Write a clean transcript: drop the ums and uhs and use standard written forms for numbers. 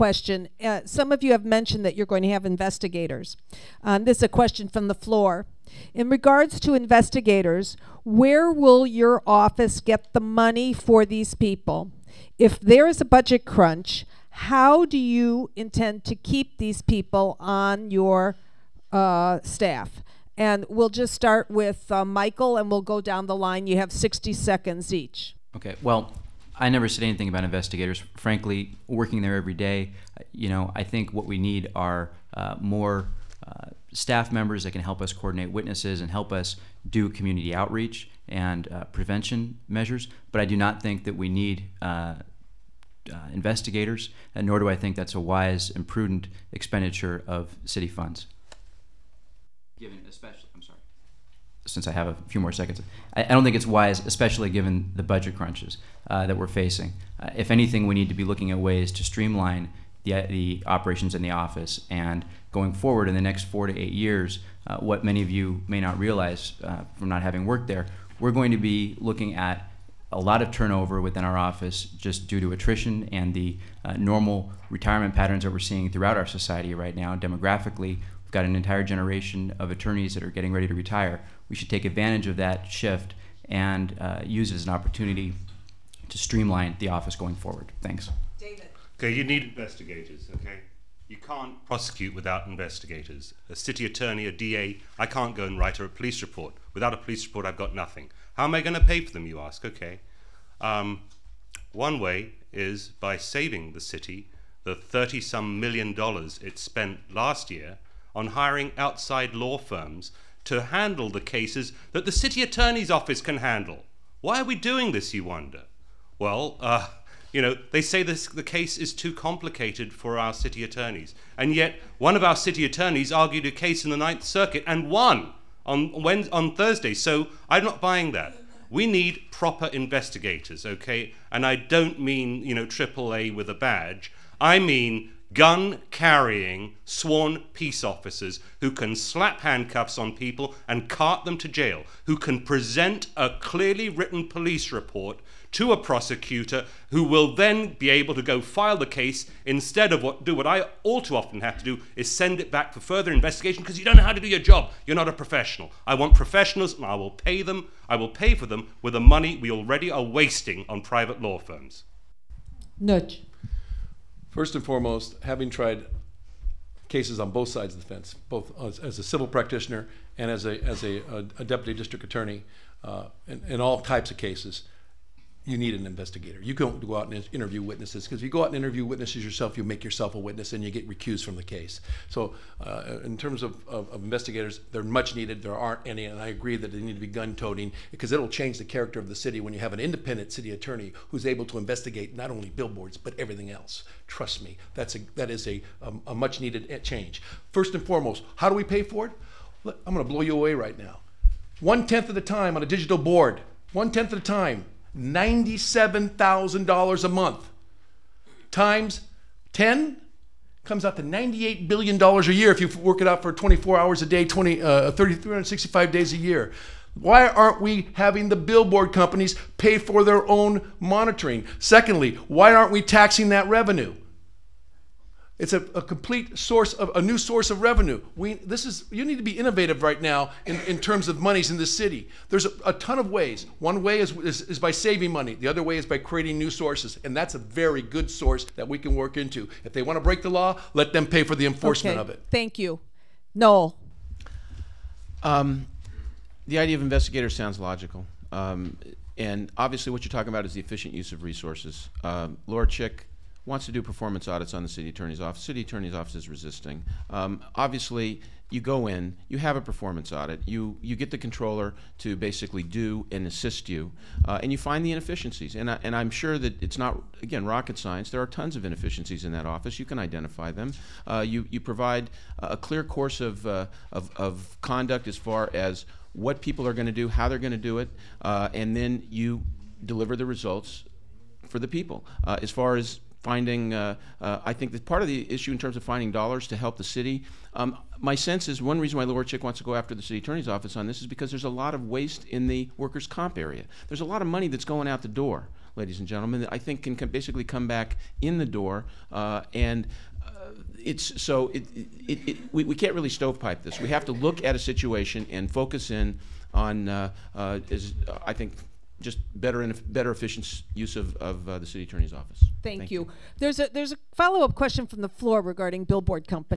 question. Some of you have mentioned that you're going to have investigators. This is a question from the floor. In regards to investigators, where will your office get the money for these people? If there is a budget crunch, how do you intend to keep these people on your staff? And we'll just start with Michael, and we'll go down the line. You have 60 seconds each. Okay, well, I never said anything about investigators. Frankly, working there every day, I think what we need are more staff members that can help us coordinate witnesses and help us do community outreach and prevention measures. But I do not think that we need investigators, and nor do I think that's a wise and prudent expenditure of city funds. Given especially, I'm sorry, since I have a few more seconds, I don't think it's wise, especially given the budget crunches that we're facing. If anything, we need to be looking at ways to streamline the operations in the office, and going forward in the next 4 to 8 years, what many of you may not realize from not having worked there, we're going to be looking at a lot of turnover within our office just due to attrition and the normal retirement patterns that we're seeing throughout our society right now. Demographically, we've got an entire generation of attorneys that are getting ready to retire. We should take advantage of that shift and use it as an opportunity to streamline the office going forward. Thanks. David. Okay, you need investigators, okay? You can't prosecute without investigators. A city attorney, a DA, I can't go and write a police report. Without a police report, I've got nothing. How am I going to pay for them, you ask? Okay. One way is by saving the city the $30-some million it spent last year on hiring outside law firms to handle the cases that the city attorney's office can handle. Why are we doing this, you wonder? Well, they say the case is too complicated for our city attorneys. And yet, one of our city attorneys argued a case in the Ninth Circuit and won on Thursday. So I'm not buying that. We need proper investigators, okay? And I don't mean, AAA with a badge. I mean gun-carrying, sworn peace officers who can slap handcuffs on people and cart them to jail, who can present a clearly written police report to a prosecutor who will then be able to go file the case instead of what I all too often have to do is send it back for further investigation because you don't know how to do your job. You're not a professional. I want professionals, and I will pay them. I will pay for them with the money we already are wasting on private law firms. Nudge. First and foremost, having tried cases on both sides of the fence, both as a civil practitioner and as a deputy district attorney, in all types of cases, you need an investigator. You can't go out and interview witnesses, because if you go out and interview witnesses yourself, you make yourself a witness and you get recused from the case. So in terms of investigators, they're much needed. There aren't any, and I agree that they need to be gun-toting, because it'll change the character of the city when you have an independent city attorney who's able to investigate not only billboards, but everything else. Trust me, that is a much needed change. First and foremost, how do we pay for it? I'm gonna blow you away right now. 1/10 of the time on a digital board, 1/10 of the time, $97,000 a month times 10 comes out to $98 billion a year if you work it out for 24 hours a day, 365 days a year. Why aren't we having the billboard companies pay for their own monitoring? Secondly, why aren't we taxing that revenue? It's a complete source of a new source of revenue. You need to be innovative right now in terms of monies in this city. There's a ton of ways. One way is by saving money. The other way is by creating new sources, and that's a very good source that we can work into. If they want to break the law, let them pay for the enforcement of it. Thank you. Noel. The idea of investigators sounds logical, and obviously what you're talking about is the efficient use of resources. Laura Chick wants to do performance audits on the city attorney's office. City attorney's office is resisting. Obviously, you go in, you have a performance audit, you get the controller to basically do and assist you, and you find the inefficiencies. And I'm sure that it's not, again, rocket science. There are tons of inefficiencies in that office. You can identify them. You provide a clear course of conduct as far as what people are going to do, how they're going to do it, and then you deliver the results for the people. As far as finding, I think that part of the issue in terms of finding dollars to help the city, my sense is one reason why Laura Chick wants to go after the city attorney's office on this is because there's a lot of waste in the workers' comp area. There's a lot of money that's going out the door. ladies and gentlemen, that I think can basically come back in the door we can't really stovepipe this. We have to look at a situation and focus in on, I think, just better efficient use of the city attorney's office. Thank you. There's a follow-up question from the floor regarding billboard companies.